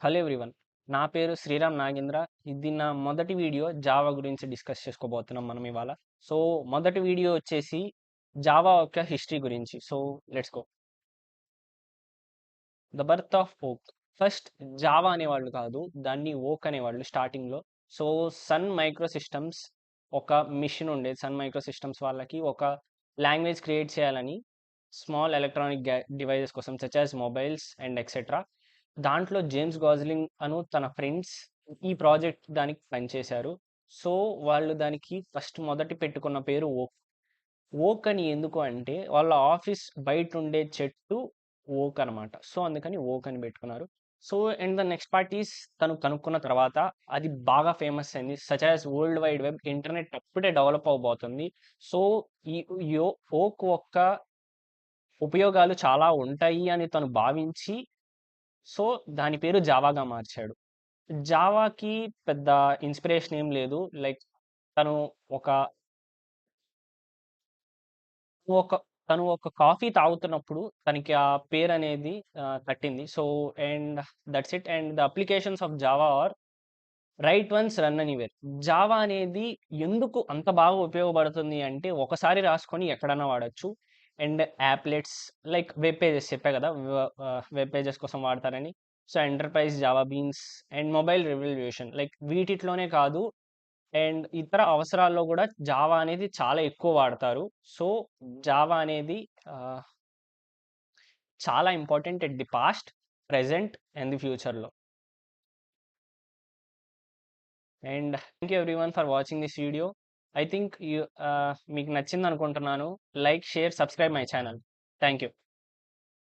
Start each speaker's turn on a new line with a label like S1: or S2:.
S1: Hello everyone. నా పేరు శ్రీరామ్ నాగేంద్ర. ఇది నా మొదటి వీడియో జావా గురించి డిస్కస్ చేసుకోబోతున్నాం మనం ఇవాళ. సో, మొదటి వీడియో వచ్చేసి జావా యొక్క హిస్టరీ గురించి. So, let's go. The birth of Oak. First Java అనేవాళ్ళు కాదు. దాన్ని ఓక్ అనేవాళ్ళు స్టార్టింగ్‌లో. సో, సన్ మైక్రో సిస్టమ్స్ ఒక మిషన్ ఉండేది. సన్ మైక్రో సిస్టమ్స్ వాళ్ళకి ఒక లాంగ్వేజ్ క్రియేట్ చేయాలని స్మాల్ ఎలక్ట్రానిక్ డివైసెస్ కోసం such as mobiles and etcetera. దాంట్లో జేమ్స్ గాజ్లింగ్ అను తన ఫ్రెండ్స్ ఈ ప్రాజెక్ట్ దానికి పనిచేశారు. సో, వాళ్ళు దానికి ఫస్ట్ మొదటి పెట్టుకున్న పేరు ఓక్. ఓక్ అని ఎందుకు అంటే వాళ్ళ ఆఫీస్ బయటుండే చెట్టు ఓక్ అనమాట. సో, అందుకని ఓక్ అని పెట్టుకున్నారు. So, and the next part is తను కనుక్కున్న తర్వాత అది బాగా ఫేమస్ అయింది. Such as world wide web, internet అప్పుడే డెవలప్ అవ్వబోతుంది. సో, ఈ యో ఓక్ యొక్క ఉపయోగాలు చాలా ఉంటాయి అని తను భావించి సో, దాని పేరు జావాగా మార్చాడు. జావాకి పెద్ద ఇన్‌స్పిరేషన్ ఏం లేదు. లైక్ తను ఒక ఒక తను ఒక కాఫీ తాగుతున్నప్పుడు తనకి ఆ పేరనేది తట్టింది. So, and that's it. And the applications of Java are write once run anywhere. Java అనేది ఎందుకు అంత బాగా ఉపయోగపడుతుంది అంటే, ఒకసారి రాసుకొని ఎక్కడన్నా వాడొచ్చు. And applets like web pages చెప్పా కదా! వెబ్ పేజెస్ కోసం వాడతారని. So, enterprise Java beans and mobile revolution like వీటిట్లోనే కాదు అండ్ ఇతర అవసరాల్లో గూడా జావా అనేది చాలా ఎక్కువ వాడతారు. సో, జావా అనేది ఆహ్, చాలా important at the past, present and the ఫ్యూచర్‌లో. And thank you everyone for watching this video. I think మీకు నచ్చిందనుకుంటున్నాను. Like, share, subscribe my channel. Thank you.